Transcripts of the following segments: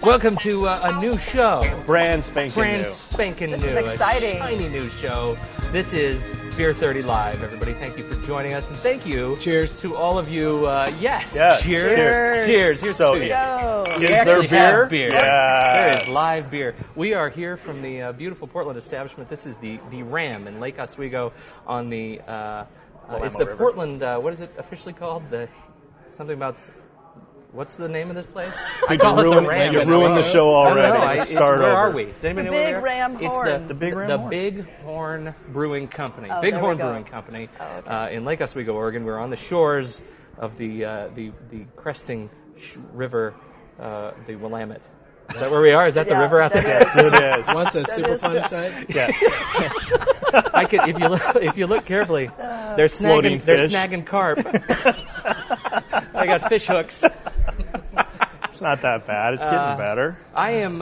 Welcome to a new show. Brand spanking new. This is exciting. A shiny new show. This is Beer 30 Live, everybody. Thank you for joining us, and thank you. Cheers to all of you. Yes. Cheers. Here's so, to you. Is there beer? Beer. Yes. There is live beer. We are here from the beautiful Portland establishment. This is the Ram in Lake Oswego on the. It's the River. Portland. What is it officially called? Something about. What's the name of this place? Dude, I call it the Ram. You ruined the show already. Let's start over. Where are we? Does anybody know where we are? Ram Horn. The Big Ram The Horn. Big Horn Brewing Company. Oh, Big there Horn we go. Brewing Company okay. in Lake Oswego, Oregon. We're on the shores of the cresting river, the Willamette. Is that where we are? Is that the river out there? Yes, it is. What's a super fun site? Yeah. I could, if you look carefully, they're Floating snagging fish. carp. I got fish hooks. It's not that bad. It's getting better. I am.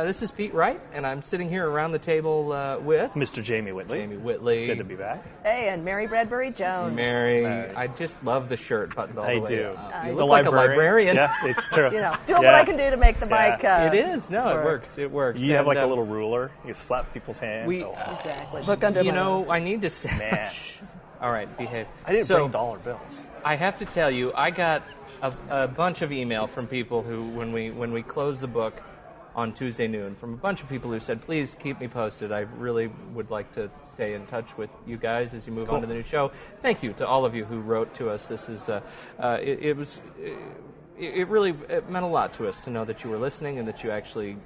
This is Pete Wright, and I'm sitting here around the table with Mr. Jamie Whitley. Jamie Whitley. It's good to be back. Hey, and Mary Bradbury Jones. Mary. I just love the shirt buttoned all the I way do. up. You The look like a librarian. Yeah, it's true. Doing what I can do to make the mic. It is. No, it works. It works. You have And, like a little ruler. You slap people's hand. Exactly. Look under my nose. I need to say. Man. All right, behave. I didn't bring dollar bills. I have to tell you, I got a bunch of email from people who, when we closed the book on Tuesday noon, from a bunch of people who said, please keep me posted. I really would like to stay in touch with you guys as you move on to the new show. Thank you to all of you who wrote to us. This is it really meant a lot to us to know that you were listening and that you actually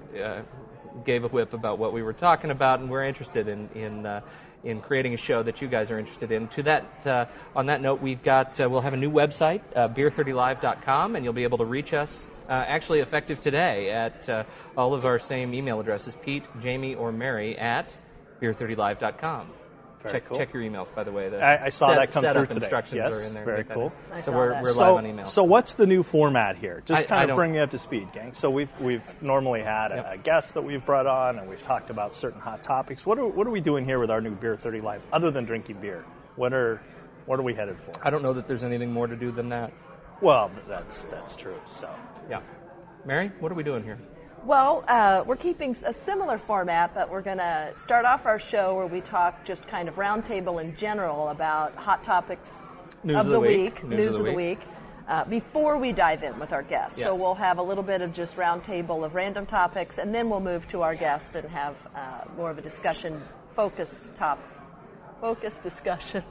gave a whip about what we were talking about, and we're interested in creating a show that you guys are interested in. To that, on that note, we'll have a new website, beer30live.com, and you'll be able to reach us. Actually, effective today at all of our same email addresses: Pete, Jamie, or Mary at beer30live.com. Check your emails, by the way. I saw that come through today. Instructions yes, are in there. very cool. So we're live on email. So what's the new format here? Just I kind of bring you up to speed, gang. So we've normally had a guest that we've brought on, and we've talked about certain hot topics. What are we doing here with our new Beer 30 Live, other than drinking beer? What are we headed for? I don't know that there's anything more to do than that. Well, that's true. So yeah, Mary, what are we doing here? Well, we're keeping a similar format, but we're going to start off our show where we talk just kind of roundtable in general about hot topics of the week, news of the week, before we dive in with our guests. Yes. So we'll have a little bit of just roundtable of random topics, and then we'll move to our guest and have more of a discussion, focused discussion.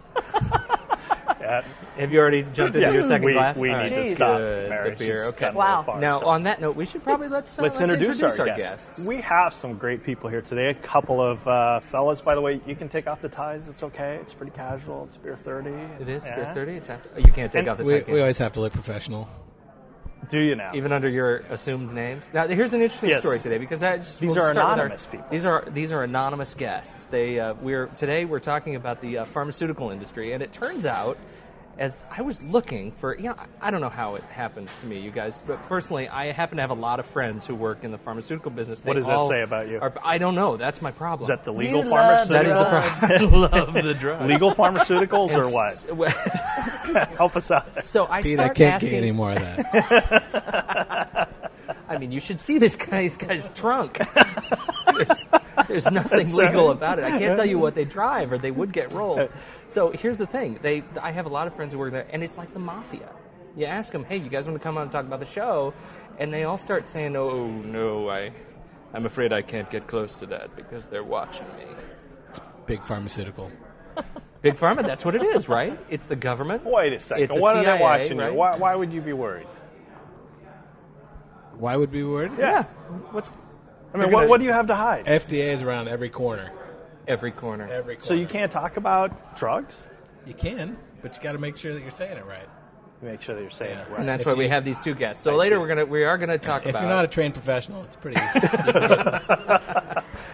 Have you already jumped into your second glass? We All need right. to stop. The Mary. beer. She's Okay. gotten a little Wow. far, Now, so. on that note, we should probably let's introduce our guests. We have some great people here today. A couple of fellas, by the way. You can take off the ties. It's okay. It's pretty casual. It's Beer 30. It is Yeah. Beer 30. It's after, you can't take And off the We tie. always have to look professional. Do you now? Even under your assumed names. Now, here's an interesting Yes. story today because These are anonymous people. These are anonymous guests. Today we're talking about the pharmaceutical industry, and it turns out, as I was looking for, I don't know how it happened to me, you guys, but personally, I happen to have a lot of friends who work in the pharmaceutical business. What does that say about you? I don't know. That's my problem. Is that the legal You love That is the pharmaceutical? problem. I love the drug. Legal pharmaceuticals or what? Help us out. So I Pete, start I can't asking, get any more of that. I mean, you should see this guy's trunk. There's nothing legal about it. I can't tell you what they drive, or they would get rolled. So here's the thing: I have a lot of friends who work there, and it's like the mafia. You ask them, "Hey, you guys want to come on and talk about the show?" And they all start saying, "Oh no, I'm afraid I can't get close to that because they're watching me." Big pharmaceutical. Big Pharma, that's what it is, right? It's the government. Wait a second. It's a What are CIA, they watching right? you? Why would you be worried? Why would we be worried? Yeah. I mean, what do you have to hide? FDA is around every corner. Every corner. Every corner. So you can't talk about drugs? You can, but you got to make sure that you're saying it right. Make sure that you're saying it right. And that's If why we you- have these two guests. So I later see. we are gonna talk If about. you're not a trained professional, it's pretty.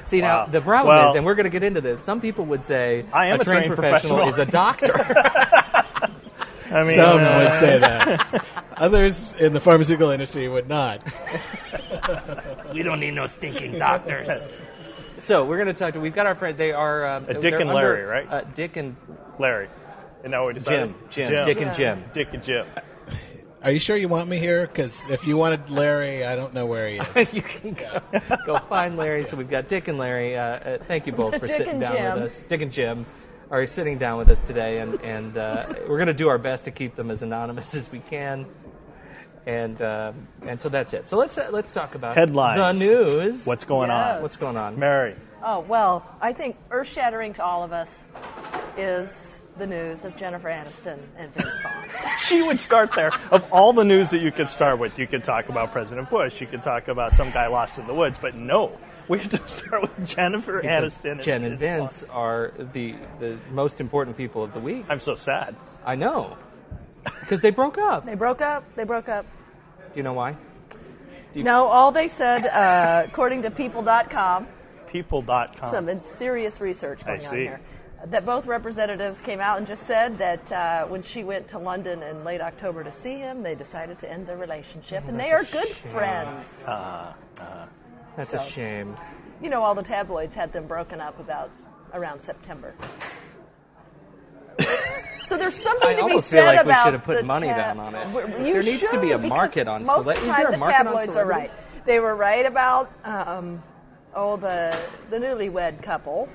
See, Wow. now, the problem Well- is, and we're going to get into this, some people would say I am a trained professional. is a doctor. I mean, Some would say that. Others in the pharmaceutical industry would not. We don't need no stinking doctors. So we're going to talk to, we've got our friends, they are... Dick they're and Larry, right? Dick and Larry. You know what he Jim. said? Dick and Jim. Dick and Jim. Are you sure you want me here? Because if you wanted Larry, I don't know where he is. You can go find Larry. So we've got Dick and Larry. Thank you both for sitting down with us. Dick and Jim are sitting down with us today, and we're going to do our best to keep them as anonymous as we can. And so that's it. So let's talk about headlines. The news. What's going on? What's going on, Mary? Oh, well, I think earth-shattering to all of us is the news of Jennifer Aniston and Vince Vaughn. She would start there. Of all the news that you could start with, you could talk about President Bush, you could talk about some guy lost in the woods, but no, we have to start with Jennifer Aniston. Jen and Vince are the most important people of the week. I'm so sad. I know. Because they broke up. They broke up. Do you know why? No, all they said, according to people.com, some serious research going on here, that both representatives came out and just said that when she went to London in late October to see him, they decided to end their relationship, and they are good friends. That's a shame. You know, all the tabloids had them broken up around September. So there's something to be said about we should have put money down on it. There needs to be a market on most of the time the tabloids are right. They were right about the newlywed couple.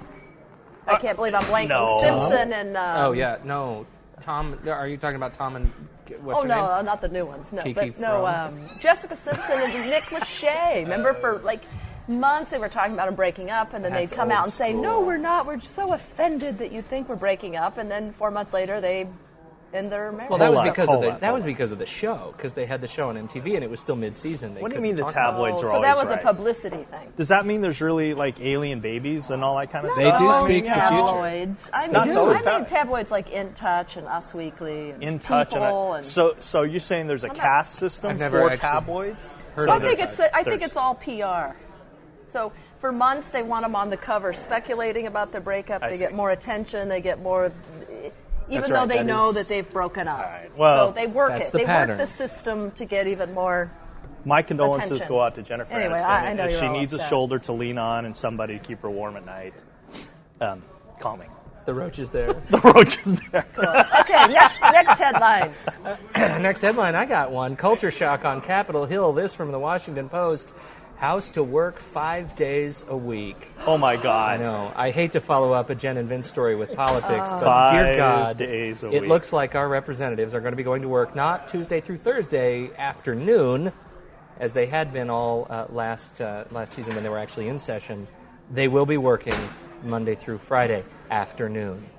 I can't believe I'm blanking. No. Simpson and Tom. Are you talking about Tom and what's her no, name? not the new ones. No, Kiki Jessica Simpson and Nick Lachey. Remember for months they were talking about them breaking up, and then they'd come out and say, "No, we're not. We're so offended that you think we're breaking up." And then 4 months later, they end their marriage. Well, that was because of the show, because they had the show on MTV, and it was still mid-season. What do you mean the tabloids are always right? So that was right? a publicity thing. Does that mean there's really alien babies and all that kind of stuff? They do speak the tabloids. future. I mean tabloids like In Touch and Us Weekly. And In Touch and so you're saying there's a caste system for tabloids? I think it's all PR. So for months they want them on the cover speculating about their breakup. They get more attention. They get more, even though they know that they've broken up. Right. Well, so they work it. They work the system to get even more. My condolences go out to Jennifer Anyway, Aniston. I know she you're needs upset. a shoulder to lean on and somebody to keep her warm at night. Calming. The roach is there. The roach is there. Cool. Okay, next headline. Next headline, I got one. Culture shock on Capitol Hill. This from the Washington Post. House to work 5 days a week. Oh, my God. I know. I hate to follow up a Jen and Vince story with politics, but dear God, 5 days a it week. looks like our representatives are going to be going to work not Tuesday through Thursday afternoon, as they had been all last season when they were actually in session. They will be working Monday through Friday afternoon.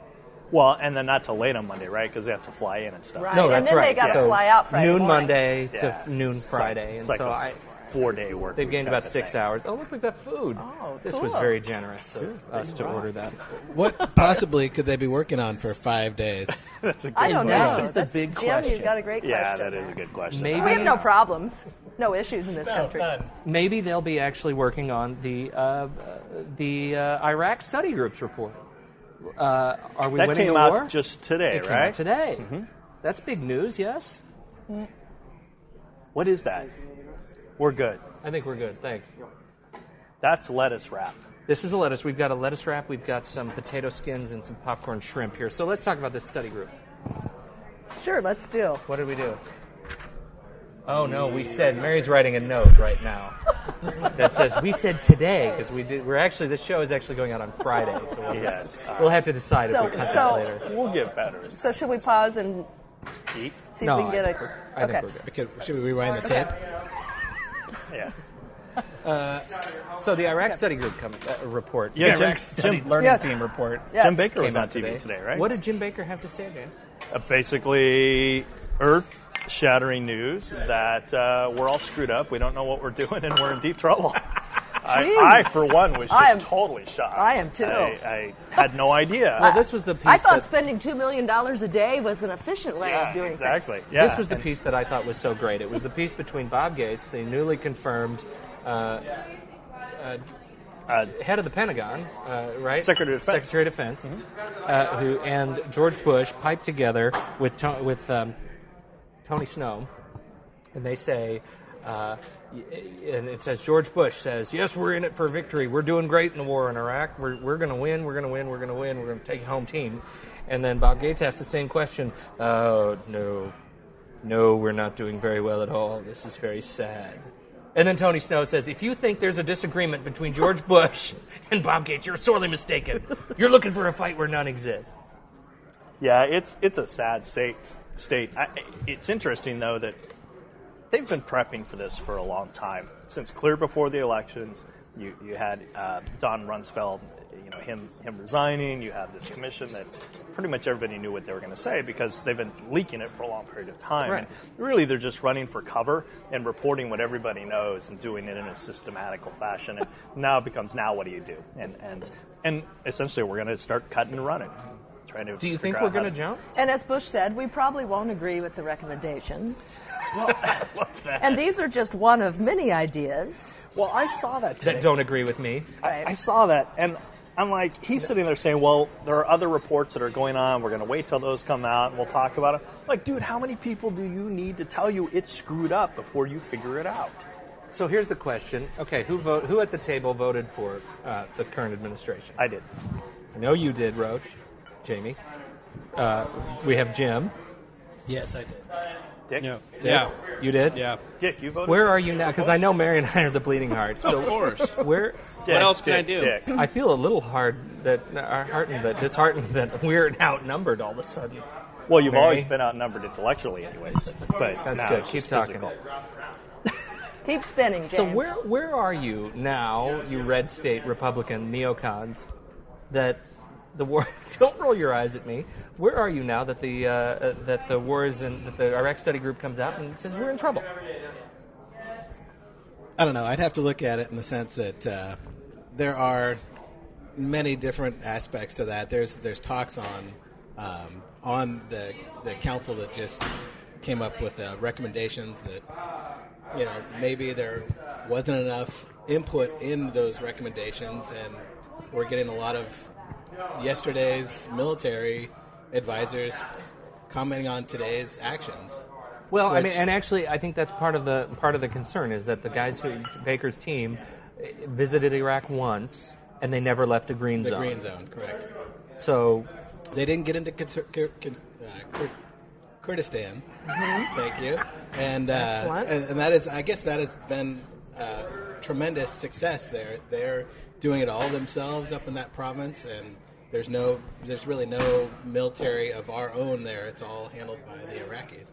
Well, and then not till late on Monday, right? Because they have to fly in and stuff. Right. No, that's and then right. they got to So fly out Friday noon morning. Monday to noon Friday. It's and like so a 4-day work. they've gained week about type of 6 thing. hours. Oh, look, we've got food. Oh, this cool. was very generous of us to order that. What possibly could they be working on for 5 days? That's a good I don't know. That is the That's, big Jim, question. you've got a great question. Yeah, that is a good question. Maybe- We have no problems, no issues in this country. None. Maybe they'll be actually working on the Iraq study groups report. Are we That winning came the war? out just today, It came right? out today. Mm-hmm. That's big news, yes? What is that? We're good. I think we're good. Thanks. That's lettuce wrap. This is a lettuce. We've got a lettuce wrap. We've got some potato skins and some popcorn shrimp here. So let's talk about this study group. Sure, let's do. What did we do? Oh, no, we said, Mary's writing a note right now that says, we said today, because this show is actually going out on Friday, so we'll have to decide if we cut that later. We'll get better. So should we pause and Eat? see if we can get a... I think we're good. Should we rewind the tape? Yeah. So the Iraq study group report. Yeah, the Iraq study learning Yes. team report. Yes. Jim Baker was came on out TV today, right? What did Jim Baker have to say, James? Basically, earth-shattering news that we're all screwed up. We don't know what we're doing, and we're in deep trouble. I, for one, was just totally shocked. I am, too. I had no idea. Well, this was the piece I thought that, spending $2 million a day was an efficient way of doing exactly. things. Yeah. This was the piece that I thought was so great. It was the piece between Bob Gates, the newly confirmed head of the Pentagon, right? Secretary of Defense. Secretary of Defense, who and George Bush piped together with Tony Snow, and they say, and it says George Bush says, "Yes, we're in it for victory. We're doing great in the war in Iraq. We're going to win. We're going to win. We're going to win. We're going to take home team." And then Bob Gates asked the same question. Oh, no. no, we're not doing very well at all. This is very sad. And then Tony Snow says, if you think there's a disagreement between George Bush and Bob Gates, you're sorely mistaken. You're looking for a fight where none exists. Yeah, it's a sad state. It's interesting, though, that they've been prepping for this for a long time. Since clear before the elections, you had Don Rumsfeld, him resigning. You have this commission that pretty much everybody knew what they were going to say because they've been leaking it for a long period of time. Right. And really, they're just running for cover and reporting what everybody knows and doing it in a systematical fashion. And now it becomes, now what do you do? And essentially, we're going to start cutting and running. Do you think we're going to jump? And as Bush said, we probably won't agree with the recommendations. Well, what's that? And these are just one of many ideas. Well, I saw that today. That don't agree with me. I saw that, and I'm like, he's sitting there saying, well, there are other reports that are going on. We're going to wait till those come out, and we'll talk about it. I'm like, dude, how many people do you need to tell you it's screwed up before you figure it out? So here's the question. Okay, who at the table voted for the current administration? I did. I know you did, Roach. Jamie. We have Jim. Yes, I did. Dick? Yeah. You did? Yeah. Dick, you voted? Where are you now? Because I know Mary and I are the bleeding hearts. So Of course. where? Dick, What else can I Dick, do? Dick. I feel a little disheartened that we're outnumbered all of a sudden. Well, you've Mary? always been outnumbered intellectually anyways. But That's now good. it's Keep just talking. physical. Keep spinning, James. So where are you now, you red state Republican neocons, that the war? Don't roll your eyes at me. Where are you now that the wars and that the Iraq Study Group comes out and says we're in trouble? I don't know. I'd have to look at it in the sense that there are many different aspects to that. There's talks on the council that just came up with recommendations that maybe there wasn't enough input in those recommendations, and we're getting a lot of yesterday's military advisors commenting on today's actions. Well, I mean, and actually, I think that's part of the concern is that the guys Baker's team visited Iraq once and they never left a green zone. The green zone, correct. So they didn't get into Kurdistan. Mm-hmm. Thank you. And and that is, I guess, that has been tremendous success there. They're doing it all themselves up in that province, and there's really no military of our own there. It's all handled by the Iraqis.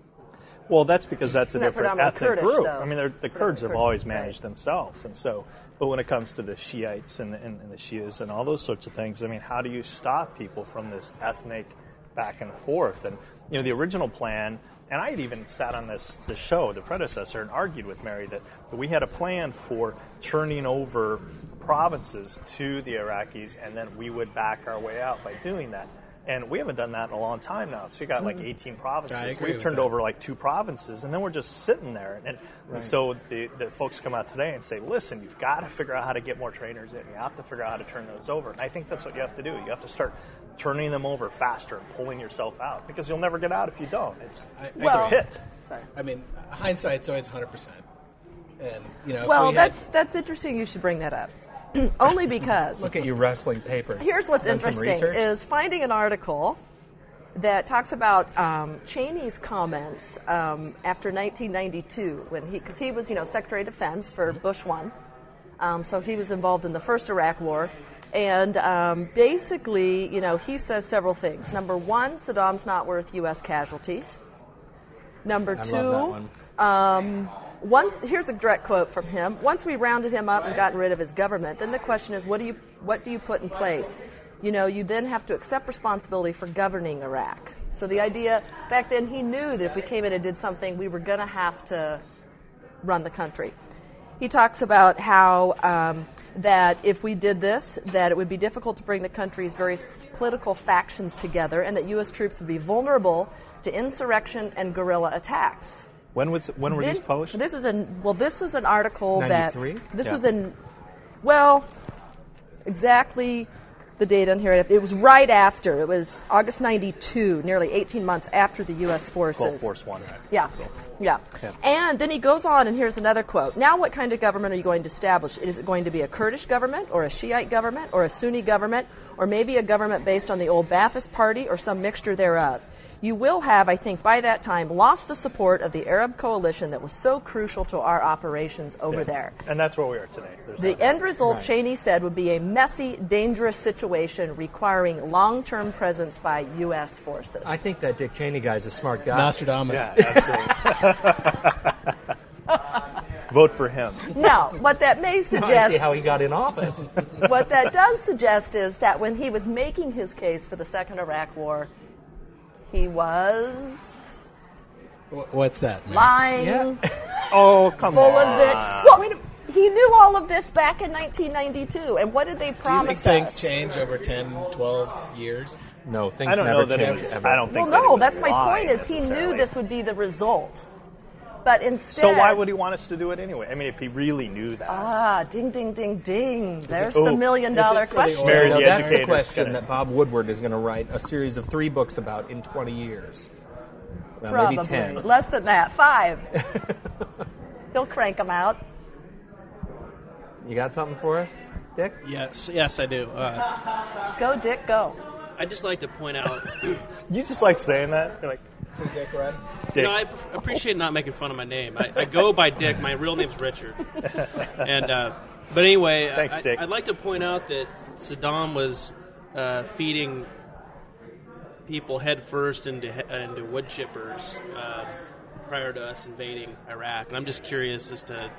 Well, that's because that's a Not different predominantly ethnic Kurdish, group. though. I mean, the Kurds have Kurds, always right. managed themselves, and so. But when it comes to the Shiites and the Shias and all those sorts of things, I mean, how do you stop people from this ethnic back and forth? And the original plan, and I had even sat on this show, the predecessor, and argued with Mary that we had a plan for turning over provinces to the Iraqis, and then we would back our way out by doing that. And we haven't done that in a long time now. So you got like 18 provinces. We've turned over like 2 provinces, and then we're just sitting there. And so the folks come out today and say, listen, you've got to figure out how to get more trainers in. You have to figure out how to turn those over. And I think that's what you have to do. You have to start turning them over faster and pulling yourself out, because you'll never get out if you don't. It's a hit. Sorry. I mean, hindsight's always 100%. And, well, that's interesting you should bring that up. Only because look at you rustling papers. Here's what's Done some interesting research? is finding an article that talks about Cheney's comments after 1992 because he was Secretary of Defense for Bush 1, so he was involved in the first Iraq War, and basically he says several things. Number 1, Saddam's not worth U.S. casualties. Number 2. I love that one. Here's a direct quote from him. Once we rounded him up and gotten rid of his government, then the question is, what do you put in place? You then have to accept responsibility for governing Iraq. So the idea, back then he knew that if we came in and did something, we were going to have to run the country. He talks about how that if we did this, that it would be difficult to bring the country's various political factions together, and that U.S. troops would be vulnerable to insurrection and guerrilla attacks. When were these published? This was an article 93? that this was in exactly the date on here. It was right after. It was August 92, nearly 18 months after the U.S. forces. Gulf Force 1. Yeah. Yeah. And then he goes on, and here's another quote. Now what kind of government are you going to establish? Is it going to be a Kurdish government, or a Shiite government, or a Sunni government, or maybe a government based on the old Ba'athist Party, or some mixture thereof? you will have, I think, by that time, lost the support of the Arab coalition that was so crucial to our operations over there. And that's where we are today. The end result, Cheney said, would be a messy, dangerous situation requiring long-term presence by U.S. forces. I think that Dick Cheney guy's a smart guy. Nostradamus. Yeah, absolutely. Vote for him. Now, what that may I suggest... see how he got in office. What that does suggest is that when he was making his case for the Second Iraq War, he was... What's that, man? lying, Oh, come full on. of it. Well, he knew all of this back in 1992, and what did they Do you promise think us? things change over 10, 12 years? No, things I don't never know that it change. was. ever. I don't think. Well, that it no, was that's my lying point. Is he knew necessarily. this would be the result, but instead. So why would he want us to do it anyway? I mean, if he really knew that. Ding, ding, ding, ding. There's oh, the $1 million is it for the question. Mary, No, the that's the educators question get it. that Bob Woodward is going to write a series of 3 books about in 20 years. Well, Probably maybe 10. less than that. 5. He'll crank them out. You got something for us, Dick? Yes, I do. Go, Dick, go. I'd just like to point out, You just like saying that. You're like, Dick, right? Dick. I appreciate not making fun of my name. I go by Dick. My real name's Richard. And but anyway, Thanks, Dick. I'd like to point out that Saddam was feeding people head first into wood chippers prior to us invading Iraq, and I'm just curious as to,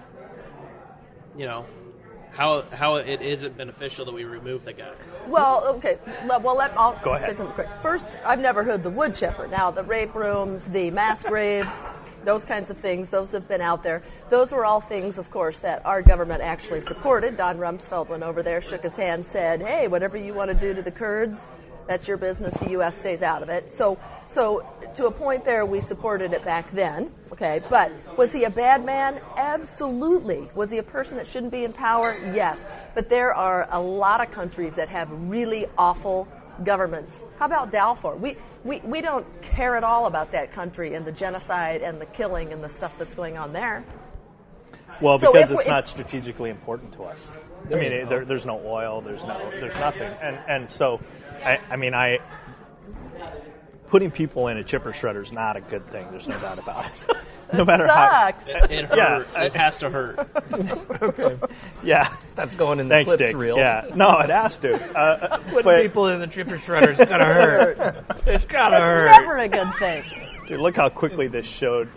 how it isn't beneficial that we remove the guy. Well, okay. I'll Go ahead. say something quick. First, I've never heard the wood chipper. Now, the rape rooms, the mass graves, those kinds of things, those have been out there. Those were all things, of course, that our government actually supported. Don Rumsfeld went over there, shook his hand, said, hey, whatever you want to do to the Kurds, that's your business. The U.S. stays out of it. So to a point there, we supported it back then. Okay, but was he a bad man? Absolutely. Was he a person that shouldn't be in power? Yes. But there are a lot of countries that have really awful governments. How about Balfour? We don't care at all about that country and the genocide and the killing and the stuff that's going on there. Well, So because if it's we- not strategically important to us. I mean, there's no oil, there's nothing, and so, putting people in a chipper shredder is not a good thing. There's no doubt about it. No matter Sucks. It hurt. Yeah. It has to hurt. Okay. yeah. That's going in the Thanks, clips Dick. reel. Yeah, no, it has to. Putting But- people in the chipper shredder is going to hurt. It's going to It's hurt. never a good thing. Dude, look how quickly this showed.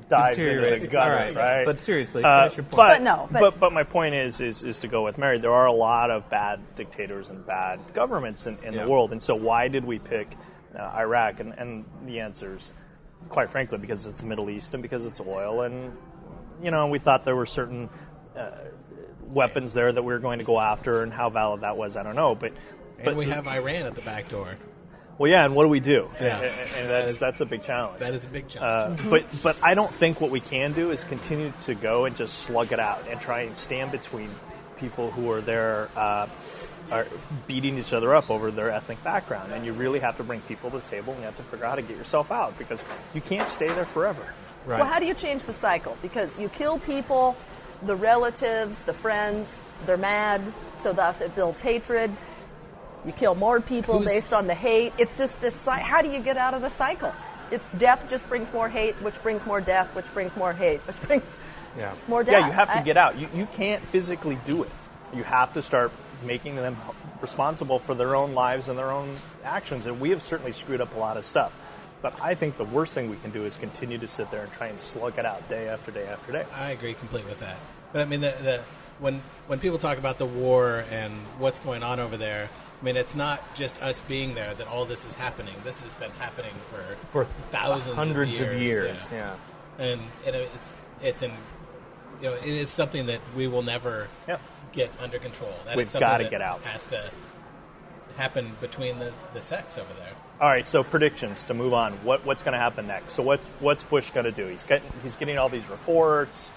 Dives into the Deteriorates. gutter, All right. right? But seriously, finish your point. But no, but- but my point is to go with Mary. There are a lot of bad dictators and bad governments in Yeah. the world, and so why did we pick Iraq? And the answer is, quite frankly, because it's the Middle East and because it's oil, and we thought there were certain weapons there that we were going to go after, and how valid that was, I don't know. But we have Iran at the back door. well, yeah, and what do we do? Yeah. And that's a big challenge. That is a big challenge. But I don't think what we can do is continue to go and just slug it out and try and stand between people who are there are beating each other up over their ethnic background. And you really have to bring people to the table, and you have to figure out how to get yourself out, because you can't stay there forever. Right. Well, how do you change the cycle? Because you kill people, the relatives, the friends, they're mad, so thus it builds hatred. You kill more people based on the hate. It's just this. How do you get out of the cycle? It's death just brings more hate, which brings more death, which brings more hate, which brings more death. Yeah, you have to get out. You can't physically do it. You have to start making them responsible for their own lives and their own actions. And we have certainly screwed up a lot of stuff. But I think the worst thing we can do is continue to sit there and try and slug it out day after day after day. I agree completely with that. But I mean, when people talk about the war and what's going on over there, I mean, it's not just us being there that all this is happening. This has been happening for thousands, hundreds of years. Yeah. And it is something that we will never get under control. That We've is something gotta that get out. Has to happen between the sects over there. All right, so predictions to move on. What's going to happen next? So what's Bush going to do? He's getting all these reports.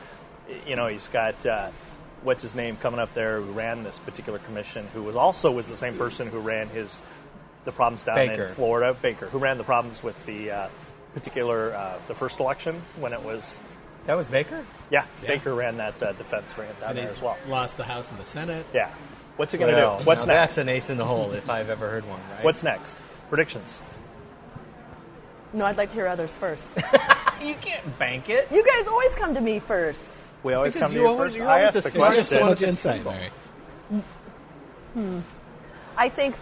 He's got what's his name coming up there who ran this particular commission, who was the same person who ran the problems down Baker. in Florida. Baker, who ran the problems with the the first election when it was. That was Baker? Yeah. Yeah. Baker ran that defense grant down And there he's as well. lost the House and the Senate. Yeah. What's he going to do? What's now next? That's an ace in the hole if I've ever heard one, right? What's next? Predictions. No, I'd like to hear others first. You can't bank it. You guys always come to me first. We always Because come to you you always- first. you're I always asked the the You have question. so much insight, Mary. I think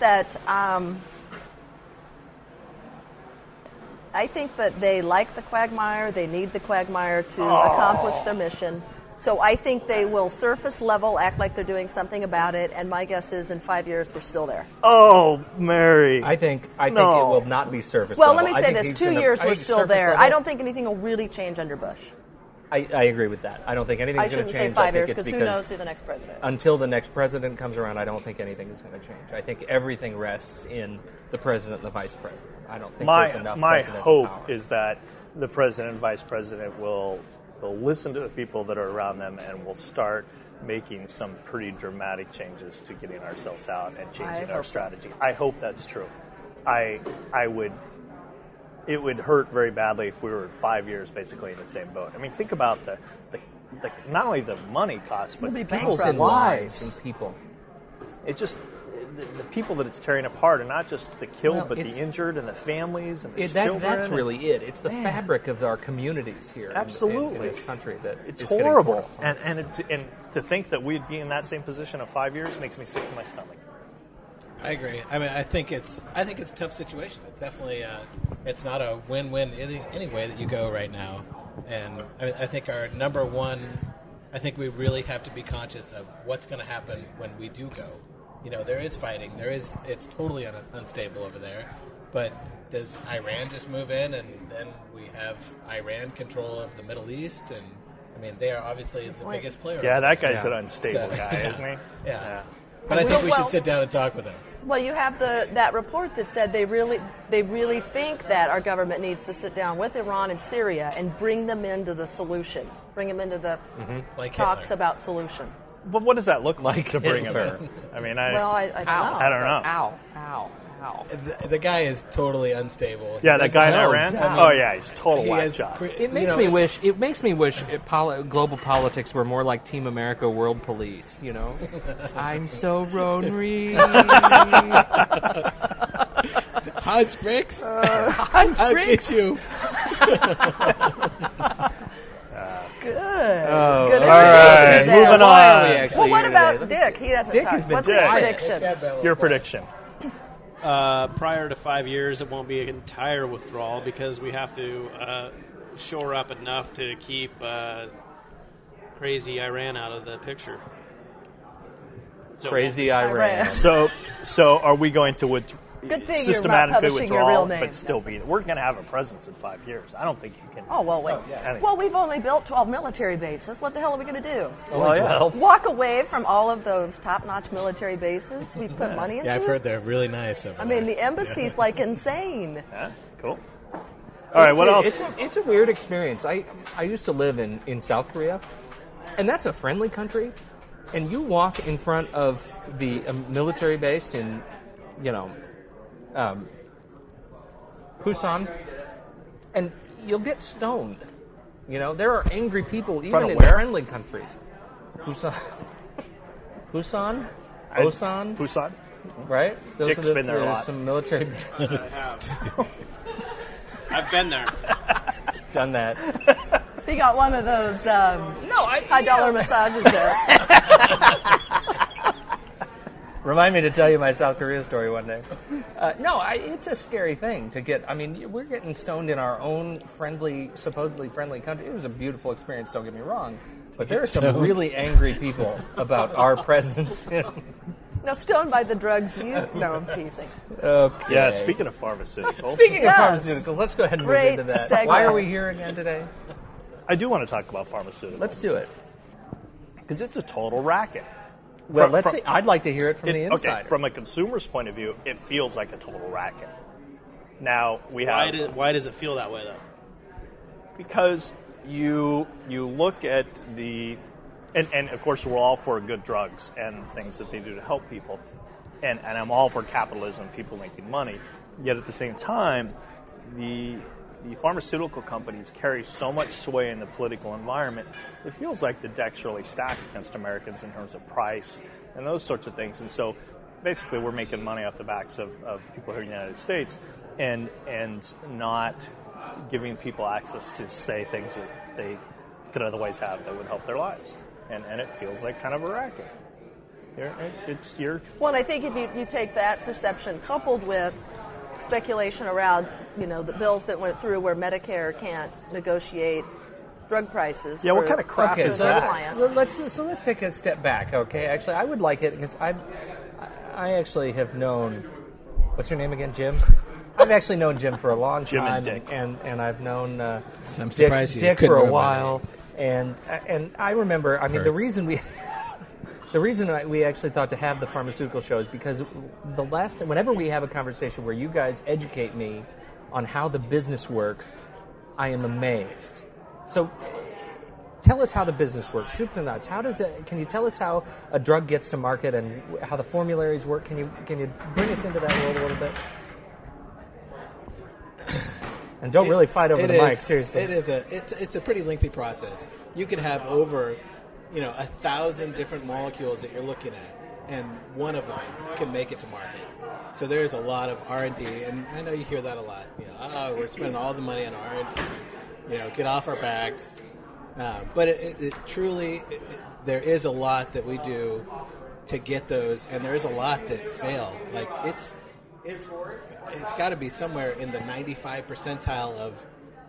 that they like the quagmire. They need the quagmire to accomplish their mission. So I think they will surface level, act like they're doing something about it, and my guess is in 5 years we're still there. Oh, Mary. I think No. it will not be surface Well, level. let me I say think this: he's 2 gonna- years I we're think still surface there. level- I don't think anything will really change under Bush. I agree with that. I don't think anything's I going to shouldn't change. say 5 I think years it's because who knows who the next president is. until the next president comes around, I don't think anything is going to change. I think everything rests in the president and the vice president. I don't think there's enough My presidential hope power. is that the president and vice president will listen to the people that are around them and will start making some pretty dramatic changes to getting ourselves out and changing our hope so. strategy. I hope that's true. It would hurt very badly if we were 5 years basically in the same boat. I mean, think about the not only the money costs, but We'll be people's bankrupt. lives. and people. It just the people that it's tearing apart are not just the killed, Well, but it's- the injured and the families and the That's children. really it. It's the Man. fabric of our communities here in Absolutely. this country that It's is getting horrible, torn. and to think that we'd be in that same position in 5 years makes me sick to my stomach. I agree. I mean, I think it's a tough situation. It's definitely it's not a win-win any way that you go right now. And I think our number one, I think we really have to be conscious of what's going to happen when we do go. You know, there is fighting. It's totally unstable over there. But does Iran just move in, and then we have Iran control of the Middle East? And I mean, they are obviously the biggest player. Yeah, over that there. guy's an unstable So- guy, isn't he? Yeah. But I think we should sit down and talk with them. Well, you have that report that said they really think that our government needs to sit down with Iran and Syria and bring them into the solution, bring them into the Like talks Hitler. about solution. But what does that look like Like to bring him Hitler. in? I mean, Well, I don't know. I don't know. Ow, ow, ow. The guy is totally unstable. He Yeah, that doesn't guy in know. Iran. I mean, Oh yeah, he's total he whack has job. It makes me wish. It makes me wish global politics were more like Team America, World Police. You know, I'm so Ronery. Hans Bricks. I'm I'll get you. Good. Oh, Good all right, indications there. moving Why are we on. actually Well, what here about today? Dick? He hasn't Dick talked. has been What's quiet. his prediction? Your prediction? Prior to 5 years, it won't be an entire withdrawal because we have to shore up enough to keep crazy Iran out of the picture. So Crazy Iran. So are we going to Good thing you're not systematically publishing your withdraw, real name. but still be? We're going to have a presence in 5 years. I don't think you can. Oh, well, wait. I think- Well, we've only built 12 military bases. What the hell are we going to do? Well, yeah. Walk away from all of those top-notch military bases we put money into? Yeah, I've heard they're really nice. Over I mean, there. the embassy's like insane. Yeah, cool. All right, what else? It's a weird experience. I used to live in South Korea, and that's a friendly country. And you walk in front of the military base in, Busan, and you'll get stoned. You know, there are angry people even Front of in where? friendly countries. Busan, Busan? right? Dick's been there a there's lot. some military I've been there. done that. He got one of those high-dollar massages there. Remind me to tell you my South Korea story one day. It's a scary thing to get. I mean, we're getting stoned in our own supposedly friendly country. It was a beautiful experience, don't get me wrong. But there are some really angry people about our presence. No, stoned by the drugs you... No, I'm teasing. Okay. Yeah, speaking of pharmaceuticals. Speaking Yes. of pharmaceuticals, let's go ahead and move Great into that. segue. Why are we here again today? I do want to talk about pharmaceuticals. Let's do it. Because it's a total racket. Well, From- let's from- see. I'd like to hear it from the Okay, insider. from a consumer's point of view, it feels like a total racket. Now, we have... Why does it feel that way, though? Because you look at the... And of course, we're all for good drugs and things that they do to help people. And I'm all for capitalism, people making money. Yet at the same time, the pharmaceutical companies carry so much sway in the political environment, it feels like the deck's really stacked against Americans in terms of price and those sorts of things. And so basically we're making money off the backs of people here in the United States and not giving people access to say things that they could otherwise have that would help their lives. And it feels like kind of a racket. Well, I think if you take that perception coupled with speculation around, the bills that went through where Medicare can't negotiate drug prices. Yeah, what kind of crap is that? Let's take a step back, okay? Actually, I would like it because I actually have known, what's your name again, Jim? I've actually known Jim for a long Jim time, and Dick. and I've known I'm surprised Dick for a while, and I remember. I mean, the reason we actually thought to have the pharmaceutical show is because whenever we have a conversation where you guys educate me on how the business works, I am amazed. So, tell us how the business works. Soup to nuts. Can you tell us how a drug gets to market and how the formularies work? Can you bring us into that world a little bit? And don't really fight over the mic, seriously. It's a pretty lengthy process. You could have over 1,000 different molecules that you're looking at, and one of them can make it to market. So there's a lot of R&D, and I know you hear that a lot. We're spending all the money on R&D. Get off our backs. But it truly, there is a lot that we do to get those, and there is a lot that fail. Like it's got to be somewhere in the 95 percentile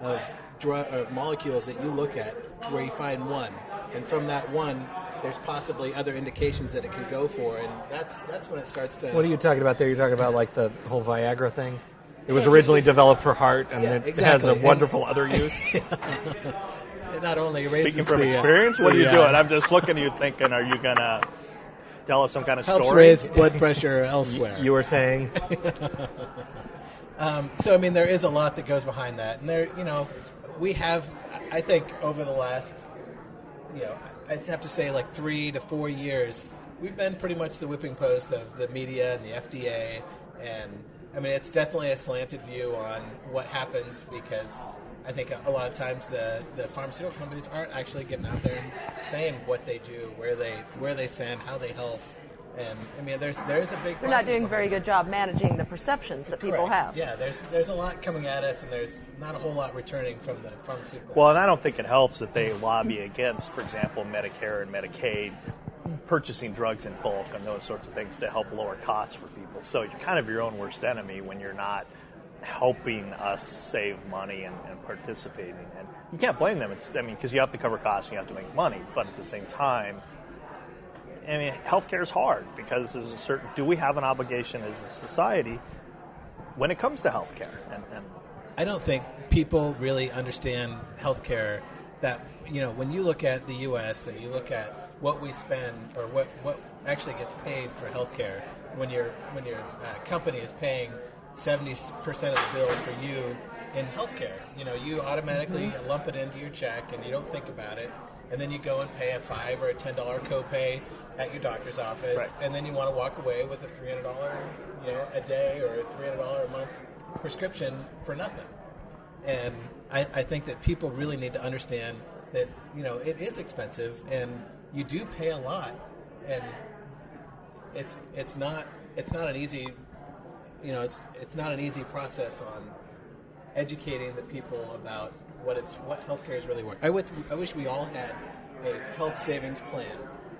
of drug molecules that you look at where you find one, and from that one, there's possibly other indications that it can go for, and that's when it starts to. What are you talking about there? You're talking about like the whole Viagra thing? It was originally developed for heart, and it has a wonderful other use. It not only raises Speaking from experience, what are you doing? I'm just looking at you thinking, are you going to tell us some kind of helps story? Raise blood pressure elsewhere. You were saying? So, I mean, there is a lot that goes behind that. And we have, I think, over the last, I'd have to say like 3 to 4 years, we've been pretty much the whipping post of the media and the FDA. And, I mean, it's definitely a slanted view on what happens because I think a lot of times the pharmaceutical companies aren't actually getting out there and saying what they do, where they send, how they help. And, I mean, there's a big We're not doing a very good job managing the perceptions that people have. Yeah, there's a lot coming at us, and there's not a whole lot returning from the pharmaceutical. Well, and I don't think it helps that they lobby against, for example, Medicare and Medicaid purchasing drugs in bulk and those sorts of things to help lower costs for people. So you're kind of your own worst enemy when you're not helping us save money and participating. And you can't blame them. Because you have to cover costs and you have to make money. But at the same time, healthcare is hard because there's do we have an obligation as a society when it comes to healthcare? And I don't think people really understand healthcare that, when you look at the U.S. and you look at what we spend or what actually gets paid for healthcare, when your company is paying 70% of the bill for you in healthcare, you automatically lump it into your check and you don't think about it, and then you go and pay a $5 or a $10 copay at your doctor's office, right. And then you want to walk away with a $300 a day or a $300 a month prescription for nothing. And I think that people really need to understand that it is expensive and you do pay a lot, and it's not an easy it's not an easy process on educating the people about what healthcare is really worth. I wish we all had a health savings plan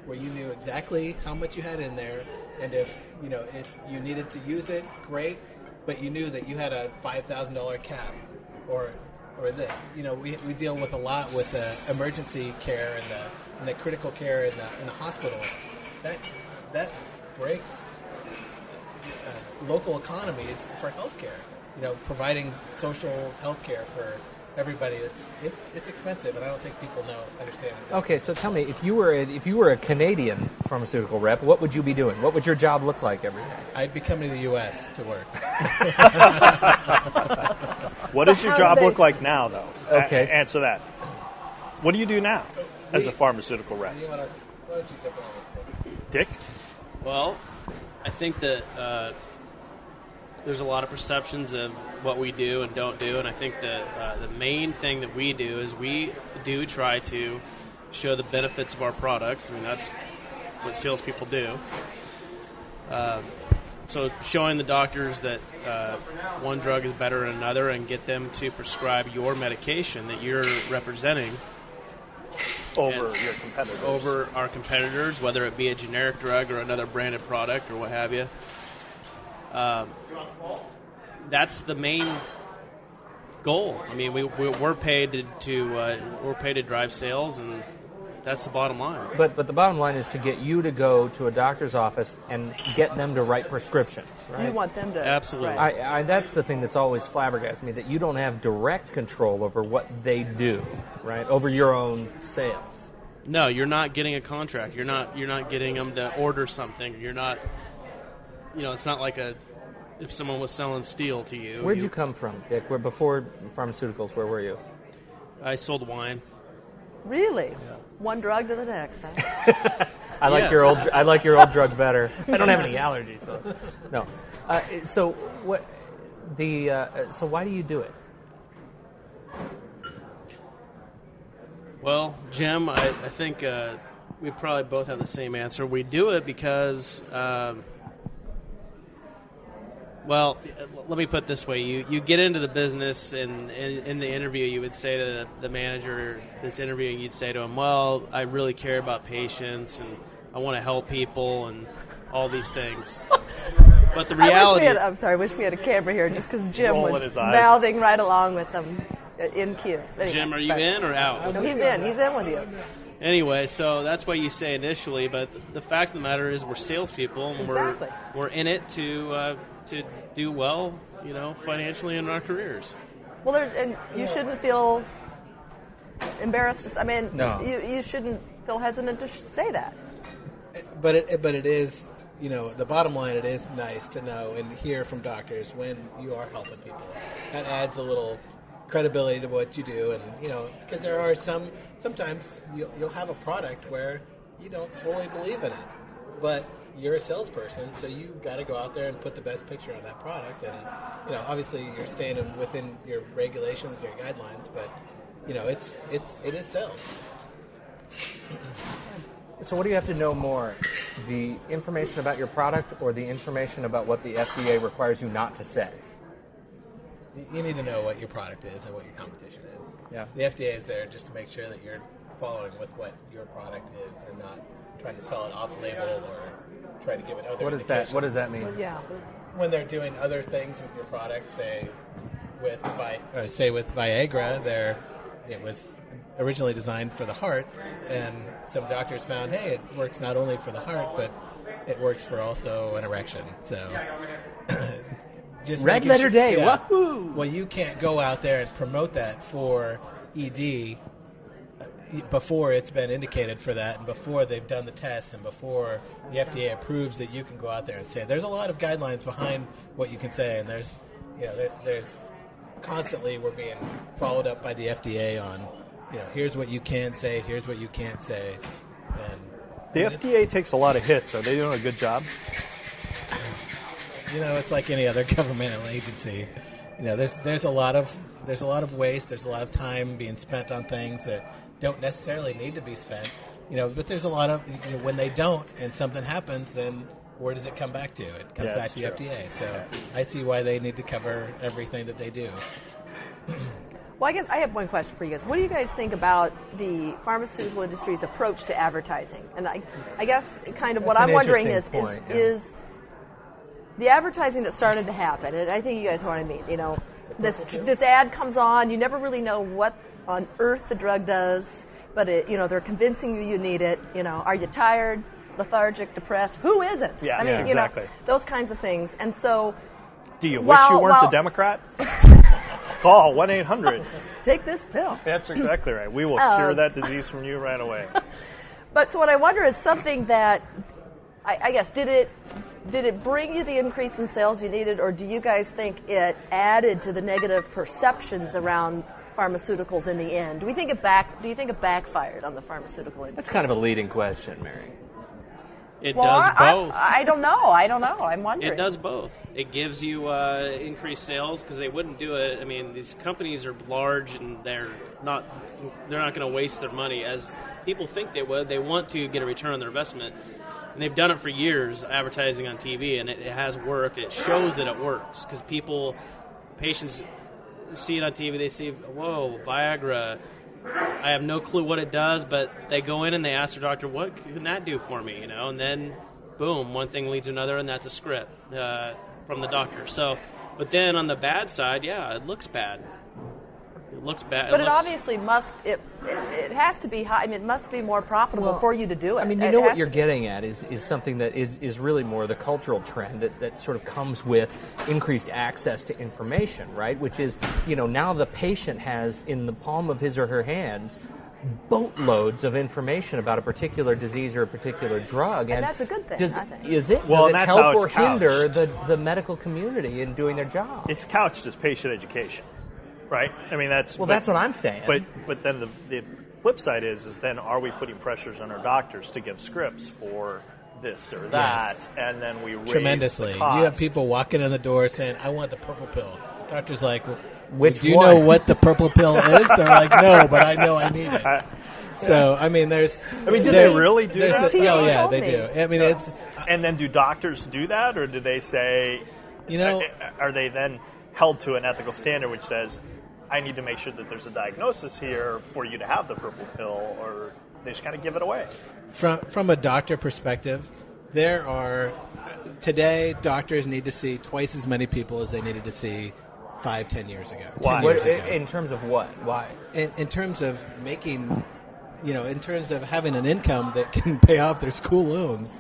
where you knew exactly how much you had in there, and if you needed to use it, great, but you knew that you had a $5,000 cap or this. We deal with a lot with the emergency care and the critical care in the hospitals. That breaks local economies for healthcare. Providing social healthcare for everybody. It's expensive, and I don't think people understand exactly. Okay, so tell me, if you were a Canadian pharmaceutical rep, what would you be doing? What would your job look like every day? I'd be coming to the U.S. to work. What does your job look like now, though? Okay, answer that. What do you do now as a pharmaceutical rep? Why don't you jump on this? Dick? Well, I think that there's a lot of perceptions of what we do and don't do, and I think that the main thing that we do is we do try to show the benefits of our products. I mean, that's what salespeople do. So showing the doctors that one drug is better than another and get them to prescribe your medication that you're representing over your competitors. Over our competitors, whether it be a generic drug or another branded product or what have you. That's the main goal. I mean, we're paid to drive sales, and that's the bottom line. But the bottom line is to get you to go to a doctor's office and get them to write prescriptions, right? You want them to. Absolutely. Right. That's the thing that's always flabbergasted me, that you don't have direct control over what they do, right? Over your own sales. No, you're not getting a contract. You're not getting them to order something. You're not. It's not like if someone was selling steel to you. Where'd you come from, Dick? Before pharmaceuticals, where were you? I sold wine. Really? Yeah. One drug to the next, huh? I like your old drug better. I don't have any allergies, so no. So what? So why do you do it? Well, Jim, I think we probably both have the same answer. We do it because. Well, let me put it this way. You get into the business, and in the interview, you would say to the manager that's interviewing, you'd say to him, well, I really care about patients, and I want to help people, and all these things. But the reality... I wish we had a camera here, just because Jim was eyes. mouthing right along with them in cue. Anyway, Jim, are you in or out? No, he's in. He's in with you. Anyway, so that's what you say initially, but the fact of the matter is we're salespeople, and Exactly. we're in it to do well, financially in our careers. Well, and you shouldn't feel embarrassed. No. You shouldn't feel hesitant to say that. But it is, the bottom line, it is nice to know and hear from doctors when you are helping people. That adds a little credibility to what you do, and because there are sometimes you'll have a product where you don't fully believe in it, but you're a salesperson, so you got to go out there and put the best picture on that product, and obviously you're staying within your regulations, your guidelines, but it is sales. So what do you have to know more? The information about your product or the information about what the FDA requires you not to say? You need to know what your product is and what your competition is. Yeah. The FDA is there just to make sure that you're following with what your product is and not trying to sell it off-label or try to give it other indications. What does that mean? Yeah. When they're doing other things with your product, say with Viagra, it was originally designed for the heart, and some doctors found, hey, it works not only for the heart, but it works for also an erection. So just Red letter day, yeah. wahoo! Well, you can't go out there and promote that for ED before it's been indicated for that, and before they've done the tests, and before the FDA approves that you can go out there and say it. There's a lot of guidelines behind what you can say, and there's constantly we're being followed up by the FDA on, here's what you can say, here's what you can't say. And the FDA takes a lot of hits. Are they doing a good job? It's like any other governmental agency. There's a lot of waste. There's a lot of time being spent on things that don't necessarily need to be spent. But there's a lot of when they don't and something happens, then where does it come back to? It comes back to the FDA. So I see why they need to cover everything that they do. Well, I guess I have one question for you guys. What do you guys think about the pharmaceutical industry's approach to advertising? And I guess kind of what I'm wondering is the advertising that started to happen, and I think you guys know what I mean. This ad comes on, you never really know what on earth the drug does, but they're convincing you need it. Are you tired, lethargic, depressed? Who isn't? Yeah, I mean, exactly. Those kinds of things. And so, do you wish you weren't a Democrat? Call 1-800. Take this pill. That's exactly right. We will cure that disease from you right away. But so what I wonder is something that, I guess, did it bring you the increase in sales you needed, or do you guys think it added to the negative perceptions around pharmaceuticals in the end? Do you think it backfired on the pharmaceutical industry? That's kind of a leading question, Mary. It does both. I don't know. I'm wondering. It does both. It gives you increased sales because they wouldn't do it. I mean, these companies are large and they're not going to waste their money as people think they would. They want to get a return on their investment. And they've done it for years, advertising on TV, and it has worked. It shows that it works because patients see it on TV. They see, whoa, Viagra. I have no clue what it does, but they go in and they ask their doctor, what can that do for me? And then, boom, one thing leads to another, and that's a script from the doctor. So, but then on the bad side, yeah, it looks bad. It looks bad. But it obviously must. It has to be high. I mean, it must be more profitable for you to do it. I mean, what you're getting at is something that is really more the cultural trend that sort of comes with increased access to information, right? Which is, now the patient has in the palm of his or her hands boatloads of information about a particular disease or a particular drug, and that's a good thing. I think. Is it? Well, does it and that's help how it's or hinder the medical community in doing their job? It's couched as patient education. Right. I mean, that's what I'm saying. But then the flip side is then are we putting pressures on our doctors to give scripts for this or that, and then we raise tremendously. The cost. You have people walking in the door saying, "I want the purple pill." Doctor's like, "Which do you one? know what the purple pill is?" They're like, "No, but I know I need it." So I mean, do they really do that? Oh yeah, they do. I mean, it's. And then do doctors do that, or do they say, are they then held to an ethical standard which says, I need to make sure that there's a diagnosis here for you to have the purple pill, or they just kind of give it away? From a doctor perspective, today doctors need to see twice as many people as they needed to see 5-10 years ago. Why? 10 years ago. In terms of what? Why? In terms of making, in terms of having an income that can pay off their school loans.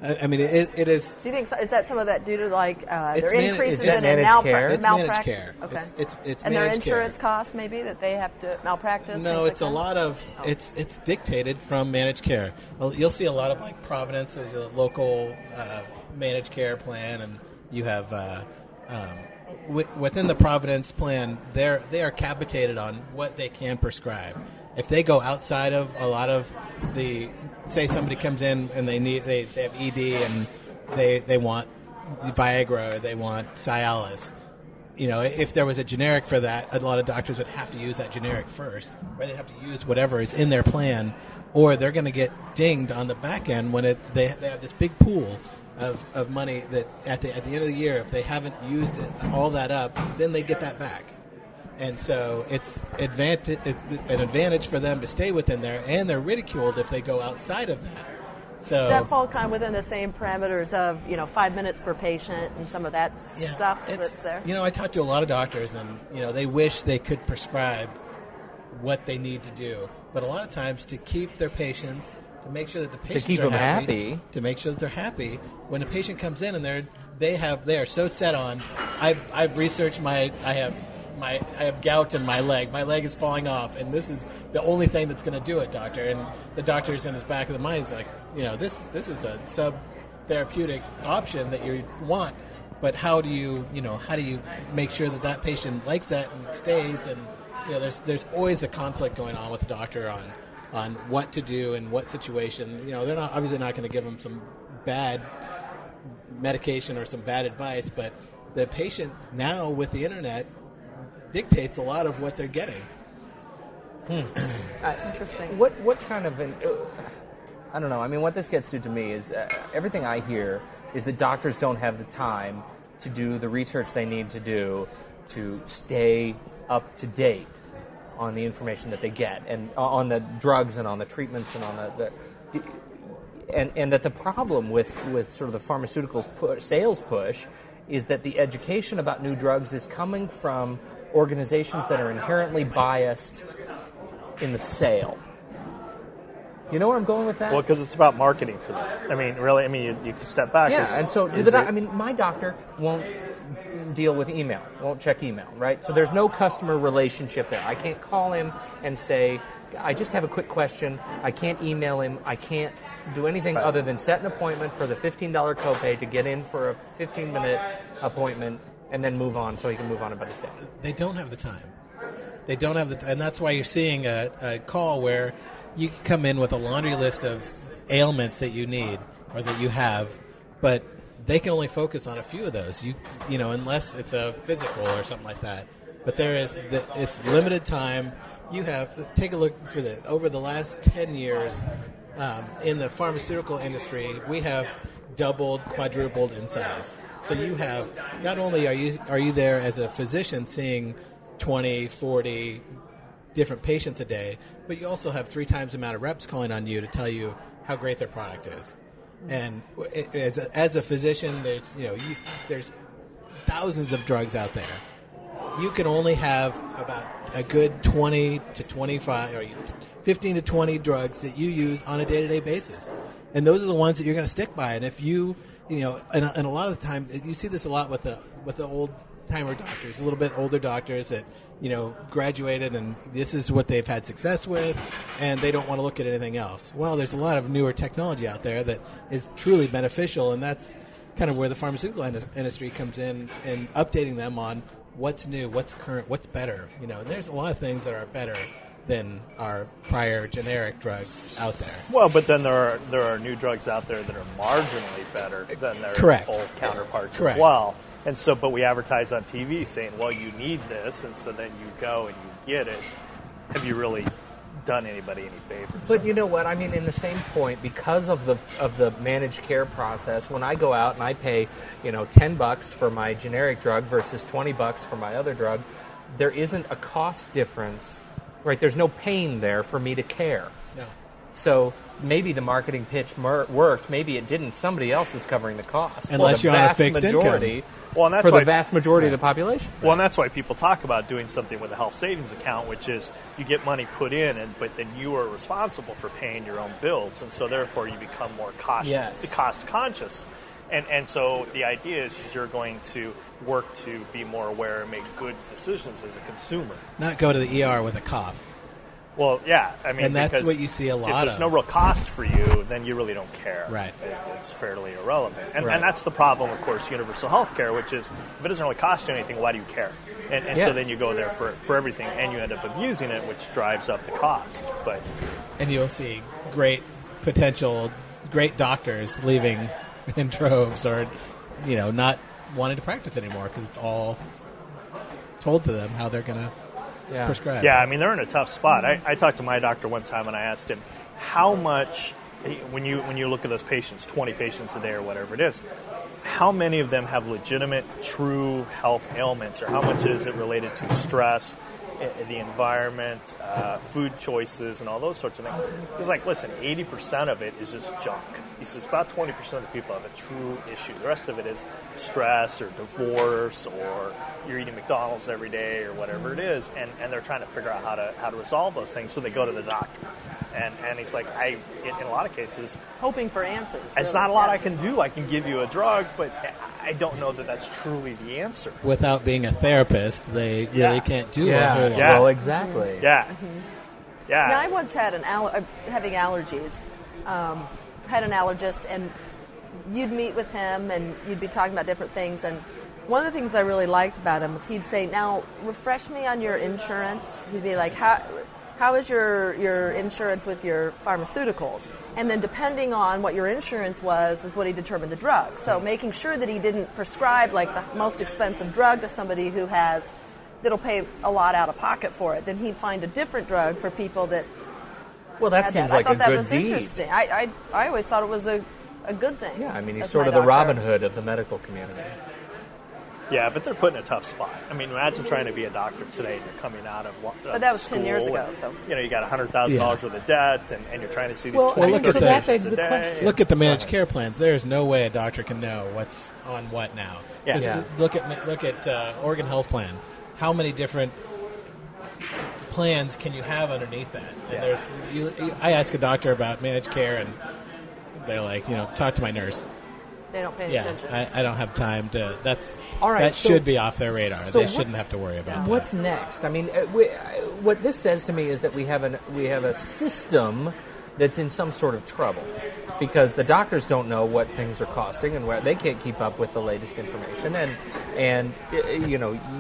I mean, it is. Do you think is that some of that due to their increases in managed care? It's managed care. Okay. It's and their insurance costs maybe that they have to malpractice. No, it's a lot of it's dictated from managed care. Well, you'll see a lot of Providence as a local managed care plan, and you have within the Providence plan, they are capitated on what they can prescribe. If they go outside of a lot of say somebody comes in and they have ED and they want Viagra or they want Cialis, if there was a generic for that, a lot of doctors would have to use that generic first, or they have to use whatever is in their plan, or they're going to get dinged on the back end when they have this big pool of money that at the end of the year, if they haven't used all that up, then they get that back. And so it's an advantage for them to stay within there, and they're ridiculed if they go outside of that. So does that fall kind of within the same parameters of 5 minutes per patient and some of that stuff that's there? I talk to a lot of doctors, and they wish they could prescribe what they need to do, but a lot of times to keep their patients, to make sure that the patients are happy, to make sure that they're happy. When a patient comes in and they are so set on, I've researched I have gout in my leg. My leg is falling off, and this is the only thing that's going to do it, doctor. And the doctor's in his back of the mind is like, this is a sub-therapeutic option that you want, but how do you make sure that patient likes that and stays? And there's always a conflict going on with the doctor on what to do and what situation. They're obviously not going to give them some bad medication or some bad advice, but the patient now with the internet dictates a lot of what they're getting. Interesting. What kind of I don't know. I mean, what this gets to me is everything I hear is that doctors don't have the time to do the research they need to do to stay up to date on the information that they get and on the drugs and on the treatments and on and that the problem with sort of the pharmaceuticals sales push is that the education about new drugs is coming from organizations that are inherently biased in the sale. You know where I'm going with that? Well, because it's about marketing for them. I mean, really, you can step back. Yeah, and so my doctor won't deal with email, won't check email, right? So there's no customer relationship there. I can't call him and say, I just have a quick question. I can't email him. I can't do anything other than set an appointment for the $15 copay to get in for a 15-minute appointment and then move on so he can move on about his day. They don't have the time. They don't have the time. And that's why you're seeing a call where you can come in with a laundry list of ailments that you need or that you have, but they can only focus on a few of those. Unless it's a physical or something like that. But it's limited time. Take a look over the last 10 years. In the pharmaceutical industry, we have doubled, quadrupled in size. So you have, not only are you there as a physician seeing 20, 40 different patients a day, but you also have 3 times the amount of reps calling on you to tell you how great their product is. And as a physician, there's thousands of drugs out there. You can only have about a good 20 to 25 or 15 to 20 drugs that you use on a day-to-day basis. And those are the ones that you're going to stick by. And if and a lot of the time, you see this a lot with the old-timer doctors, a little bit older doctors that, graduated and this is what they've had success with, and they don't want to look at anything else. Well, there's a lot of newer technology out there that is truly beneficial, and that's kind of where the pharmaceutical industry comes in and updating them on what's new, what's current, what's better. There's a lot of things that are better than our prior generic drugs out there. Well, but then there are new drugs out there that are marginally better than their old counterparts as well. And so, but we advertise on TV saying, well, you need this, and so then you go and you get it. Have you really done anybody any favors? But you know what? I mean, in the same point, because of the managed care process, when I go out and I pay, $10 for my generic drug versus $20 for my other drug, there isn't a cost difference, right? There's no pain there for me to care. No. So maybe the marketing pitch worked, maybe it didn't. Somebody else is covering the cost. Unless you're on a fixed income. Well, and that's for the vast majority of the population. Well, and that's why people talk about doing something with a health savings account, which is you get money put in, but then you are responsible for paying your own bills, and so therefore you become more cost conscious. And so the idea is you're going to work to be more aware and make good decisions as a consumer. Not go to the ER with a cough. Well, yeah. I mean, and that's what you see a lot of. If there's no real cost for you, then you really don't care. Right. It's fairly irrelevant. And that's the problem, of course, universal health care, which is if it doesn't really cost you anything, why do you care? And so then you go there for everything, and you end up abusing it, which drives up the cost. And you'll see great doctors leaving in droves or, not wanting to practice anymore because it's all told to them how they're going to prescribe. Yeah, I mean, they're in a tough spot. I talked to my doctor one time and I asked him how much, when you look at those patients, 20 patients a day or whatever it is, how many of them have legitimate, true health ailments, or how much is it related to stress, the environment, food choices, and all those sorts of things? He's like, listen, 80% of it is just junk. He says about 20% of the people have a true issue. The rest of it is stress or divorce, or you're eating McDonald's every day or whatever it is, and they're trying to figure out how to resolve those things, so they go to the doctor. And he's like, in a lot of cases, hoping for answers. It's not a lot I can do. I can give you a drug, but I don't know that that's truly the answer. Without being a therapist, they really can't do a whole lot. Well, exactly. Yeah. Mm-hmm. Yeah. Now, I once had having allergies. Had an allergist, and you'd meet with him, and you'd be talking about different things. And one of the things I really liked about him was he'd say, "Now, refresh me on your insurance." He'd be like, How is your insurance with your pharmaceuticals? And then depending on what your insurance was is what he determined the drug. So making sure that he didn't prescribe like the most expensive drug to somebody that'll pay a lot out of pocket for it. Then he'd find a different drug for people that. Well, that seems like a good deed. I thought that was interesting. I always thought it was a good thing. Yeah, I mean, he's sort of the Robin Hood of the medical community. Yeah, but they're put in a tough spot. I mean, imagine trying to be a doctor today and you're coming out of But that was school 10 years ago, so. You got $100,000 worth of debt, and you're trying to see these 20, look at 30 patients a day. Look at the managed care plans. There's no way a doctor can know what's on what now. Yeah. Look at Oregon Health Plan. How many different plans can you have underneath that? And I ask a doctor about managed care, and they're like, talk to my nurse. They don't pay attention. I don't have time to. All right, that should be off their radar. So they shouldn't have to worry about that. What's next? I mean, what this says to me is that we have a system that's in some sort of trouble because the doctors don't know what things are costing and where they can't keep up with the latest information. And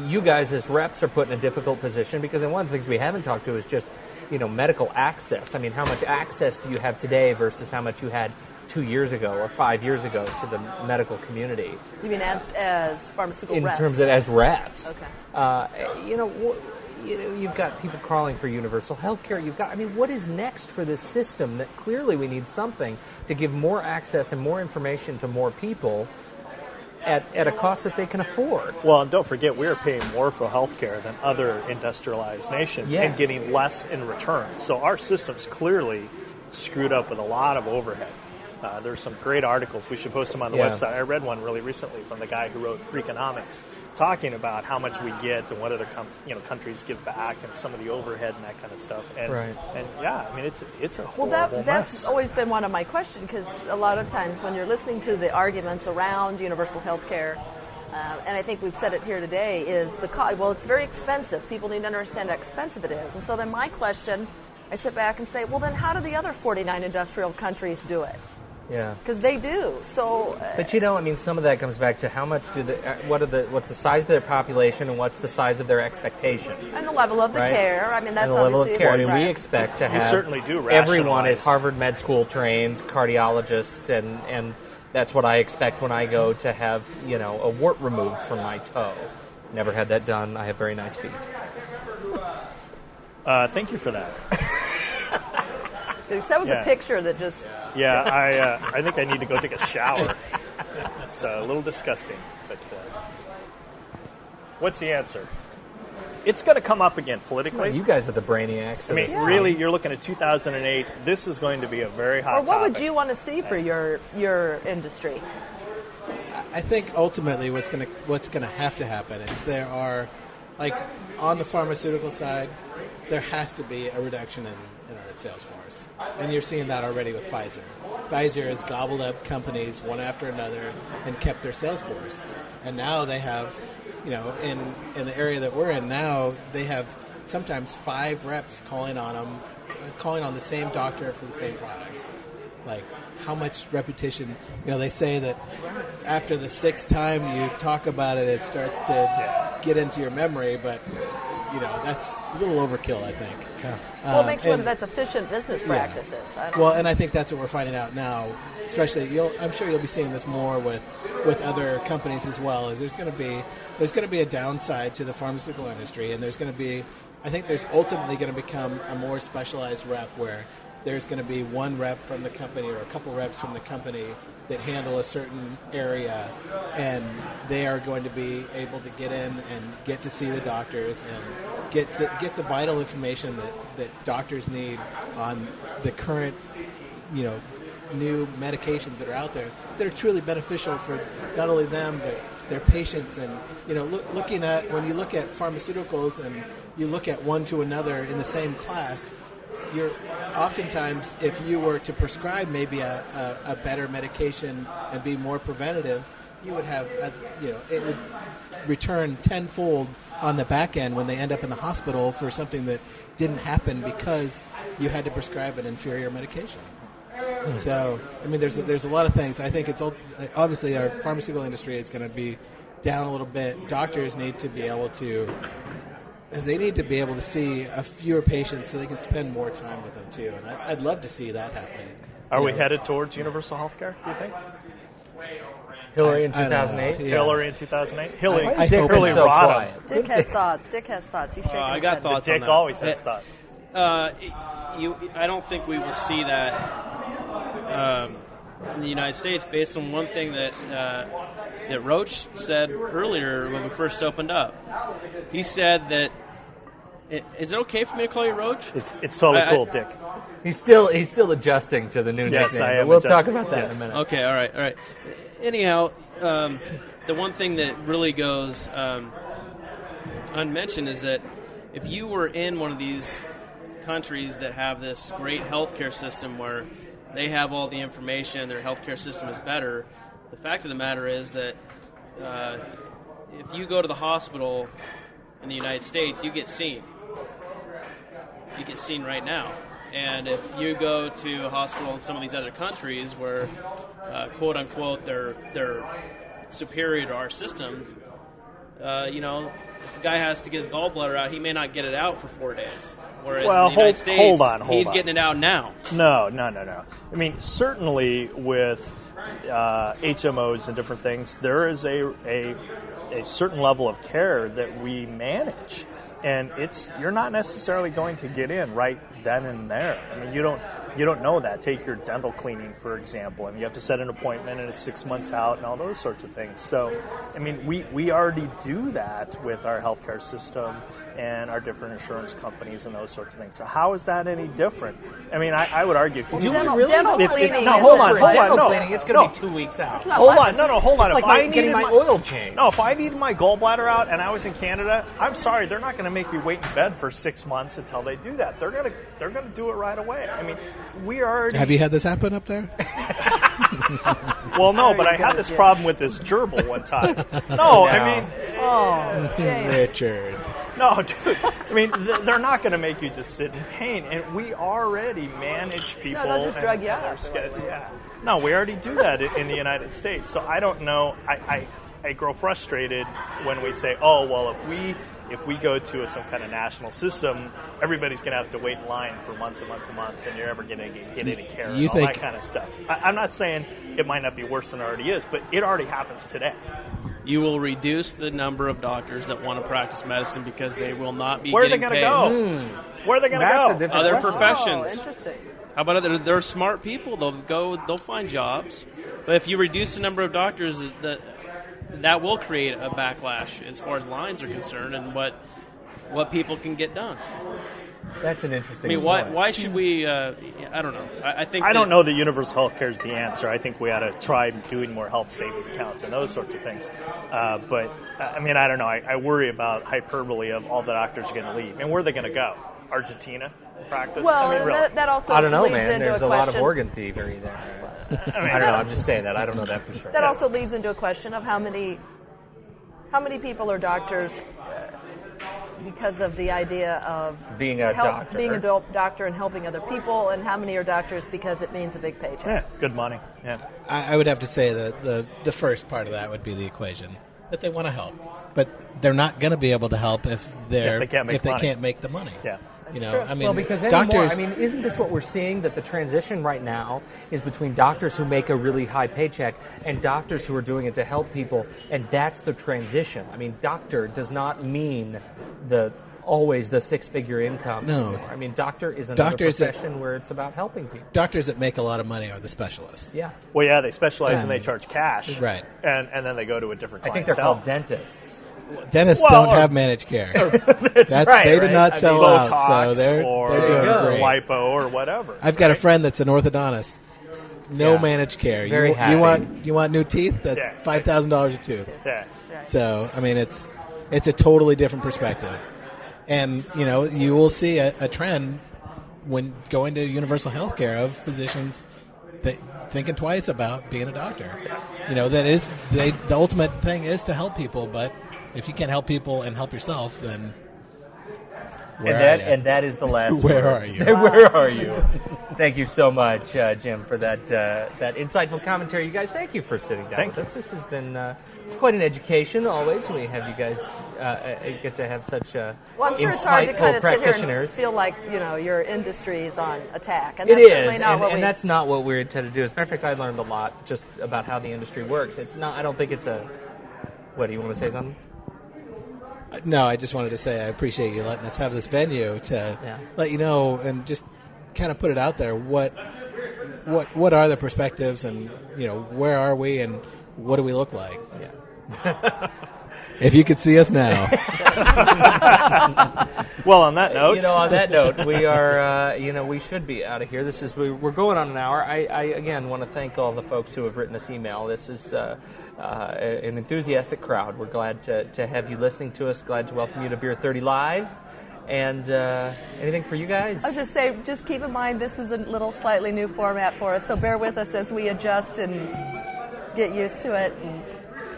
you guys as reps are put in a difficult position because one of the things we haven't talked to is just medical access. I mean, how much access do you have today versus how much you had 2 years ago or 5 years ago to the medical community? You mean as pharmaceutical reps? In terms of as reps. Okay. you've got people crawling for universal health care. What is next for this system that clearly we need something to give more access and more information to more people at a cost that they can afford? Well, and don't forget, we are paying more for health care than other industrialized nations and getting less in return. So our system's clearly screwed up with a lot of overhead. There's some great articles. We should post them on the website. I read one really recently from the guy who wrote Freakonomics, talking about how much we get and what other countries give back and some of the overhead and that kind of stuff. And, it's a horrible mess. That's always been one of my questions, because a lot of times when you're listening to the arguments around universal health care, and I think we've said it here today, is it's very expensive. People need to understand how expensive it is. And so then my question, I sit back and say, well, then how do the other 49 industrial countries do it? Yeah, because they do. So, but some of that comes back to how much what's the size of their population and what's the size of their expectation, and the level of the care. That's and the level of care. Right. We expect to have you certainly do everyone is Harvard Med School trained cardiologist, and that's what I expect when I go to have a wart removed from my toe. Never had that done. I have very nice feet. Thank you for that. That was a picture that just... Yeah, I think I need to go take a shower. It's a little disgusting. But what's the answer? It's going to come up again politically. Well, you guys are the brainiacs. Really, you're looking at 2008. This is going to be a very hot topic. What would you want to see for your industry? I think ultimately what's going to have to happen is there are, like on the pharmaceutical side, there has to be a reduction in our sales force. And you're seeing that already with Pfizer. Pfizer has gobbled up companies one after another and kept their sales force. And now they have, in the area that we're in now, they have sometimes 5 reps calling on the same doctor for the same products. Like, how much repetition? They say that after the 6th time you talk about it, it starts to get into your memory, but that's a little overkill, I think. Yeah. Make sure that's efficient business practices. Yeah. And I think that's what we're finding out now. Especially, I'm sure you'll be seeing this more with other companies as well. Is there's going to be a downside to the pharmaceutical industry, and I think there's ultimately going to become a more specialized rep where there's going to be one rep from the company or a couple reps from the company that handle a certain area, and they are going to be able to get in and get to see the doctors and get the vital information that doctors need on the current, new medications that are out there that are truly beneficial for not only them but their patients. And looking at, when you look at pharmaceuticals and you look at one to another in the same class, you're oftentimes, if you were to prescribe maybe a better medication and be more preventative, you would have it would return tenfold on the back end when they end up in the hospital for something that didn't happen because you had to prescribe an inferior medication. So, there's a lot of things. I think it's obviously our pharmaceutical industry is going to be down a little bit. Doctors need to be able to see a fewer patients so they can spend more time with them too. And I'd love to see that happen. Are we headed towards universal health care, do you think? Hillary in 2008? Yeah. Hillary in 2008? Hillary so quiet. Dick has thoughts. He's shaking I got his thoughts Dick on that. always has thoughts. I don't think we will see that in the United States based on one thing that Roach said earlier when we first opened up. He said that, is it okay for me to call you Roach? It's totally cool, Dick. He's still adjusting to the new nickname. I am we'll adjusting. talk about that in a minute. Okay, all right. Anyhow, the one thing that really goes unmentioned is that if you were in one of these countries that have this great healthcare system where they have all the information, their healthcare system is better, the fact of the matter is that if you go to the hospital in the United States, you get seen. You get seen right now. And if you go to a hospital in some of these other countries where, quote unquote, they're superior to our system, if a guy has to get his gallbladder out, he may not get it out for 4 days. Whereas in the United States, hold on. He's getting it out now. No. Certainly with HMOs and different things, there is a certain level of care that we manage. and you're not necessarily going to get in right then and there. I mean, you don't know that. Take your dental cleaning, for example, and you have to set an appointment, and it's 6 months out, and all those sorts of things. So, I mean, we already do that with our healthcare system and our different insurance companies and those sorts of things. So how is that any different? I mean, I would argue if you dental cleaning. No, hold on. Dental cleaning, it's going to be 2 weeks out. Hold on. It's like getting my oil change. No, if I needed my gallbladder out and I was in Canada, I'm sorry, they're not going to make me wait in bed for 6 months until they do that. They're going to do it right away. I mean, we already. Have you had this happen up there? Well, no, but I had this problem with this gerbil one time. No, I mean, Richard. No, dude. I mean, they're not going to make you just sit in pain, and we already manage people. No, they'll just drug you out. Yeah. No, we already do that in the United States. So I don't know. I grow frustrated when we say, oh, well, if we go to some kind of national system, everybody's going to have to wait in line for months and months and months, and you're never going to get any care and all that kind of stuff. I'm not saying it might not be worse than it already is, but it already happens today. You will reduce the number of doctors that want to practice medicine because they will not be Where are they getting going paid. to go? Where are they going to go? Other Oh, professions. interesting. How about they're smart people? They'll find jobs. But if you reduce the number of doctors, that will create a backlash as far as lines are concerned and what people can get done. That's an interesting. I mean, why should we? I don't know. I don't know that universal health care is the answer. I think we ought to try doing more health savings accounts and those sorts of things. But I mean, I don't know. I worry about hyperbole of all the doctors are going to leave, and where are they going to go? Argentina practice? Well, I mean, really. that also I don't know, leads man. into There's a a lot of question. organ thievery there. I don't know. I'm just saying that. I don't know that for sure. That also leads into a question of how many people are doctors because of the idea of being a doctor, being a doctor and helping other people, and how many are doctors because it means a big paycheck. Yeah, good money. Yeah, I would have to say that the first part of that would be the equation, that they want to help, but they're not going to be able to help if they can't make the money. Yeah. You know, true. I mean, well, because doctors. I mean, isn't this what we're seeing? That the transition right now is between doctors who make a really high paycheck and doctors who are doing it to help people, and that's the transition. I mean, doctor does not mean always the six-figure income. No. Anymore. I mean, doctor is another profession where it's about helping people. Doctors that make a lot of money are the specialists. Yeah. Well, yeah, they specialize and they charge cash. Right. And then they go to a different clientele. I think they're called dentists. Dentists don't have managed care. That's right. They do not sell out, Botox so they're doing great. lipo or whatever. I've got a friend that's an orthodontist. No managed care. Very happy. You want new teeth? That's $5,000 a tooth. Yeah. So I mean, it's a totally different perspective, and you will see a trend when going to universal health care of physicians thinking twice about being a doctor. The ultimate thing is to help people, but if you can't help people and help yourself, then and that is the last where word. are you? Where are you? Thank you so much, Jim, for that insightful commentary. You guys, thank you for sitting down with us. This has been it's quite an education. Always, we have you guys get to have such Well, I'm sure it's hard to kind of sit here and feel like your industry is on attack, and that's certainly not what that's not what we're intended to do. As a matter of fact, I learned a lot just about how the industry works. It's not. I don't think it's a. What do you want to say something? No, I just wanted to say I appreciate you letting us have this venue to let you know and just kind of put it out there. What are the perspectives, and where are we, and what do we look like? Yeah. If you could see us now. Well, on that note, we are. We should be out of here. We're going on an hour. I again want to thank all the folks who have written this email. This is an enthusiastic crowd. We're glad to have you listening to us. Glad to welcome you to Beer 30 Live. And anything for you guys? I was just saying, just keep in mind this is a little slightly new format for us, so bear with us as we adjust and get used to it. And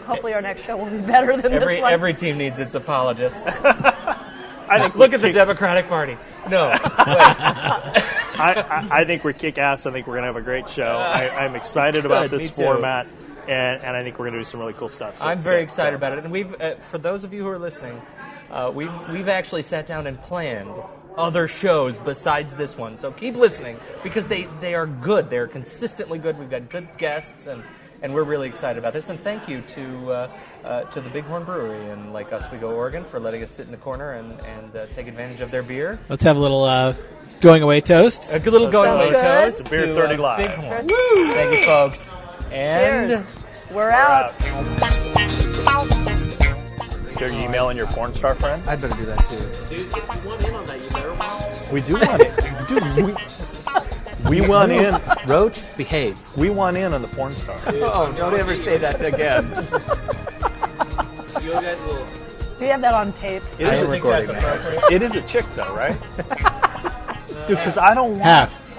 hopefully our next show will be better than this one. Every team needs its apologist. Look at the Democratic Party. No. I think we kick ass. I think we're going to have a great show. I'm excited about this format. And I think we're going to do some really cool stuff. So I'm very excited about it. And we've, for those of you who are listening, we've actually sat down and planned other shows besides this one. So keep listening because they are good. They're consistently good. We've got good guests, and and we're really excited about this. And thank you to the Big Horn Brewery in Lake Oswego, Oregon, for letting us sit in the corner and take advantage of their beer. Let's have a little going away toast. A good little going away good. toast. Beer to, 30 Live. Big Horn. Thank you, folks. And Cheers. We're out. Are you emailing your porn star friend? I'd better do that too. Dude, if you want in on that, you better watch. We do want it. Dude, we want in. Roach, behave. We want in on the porn star. Oh, don't ever say that again. You guys will. Do you have that on tape? It I is am a- recording that. It is a chick, though, right? Dude, because I don't want. Half.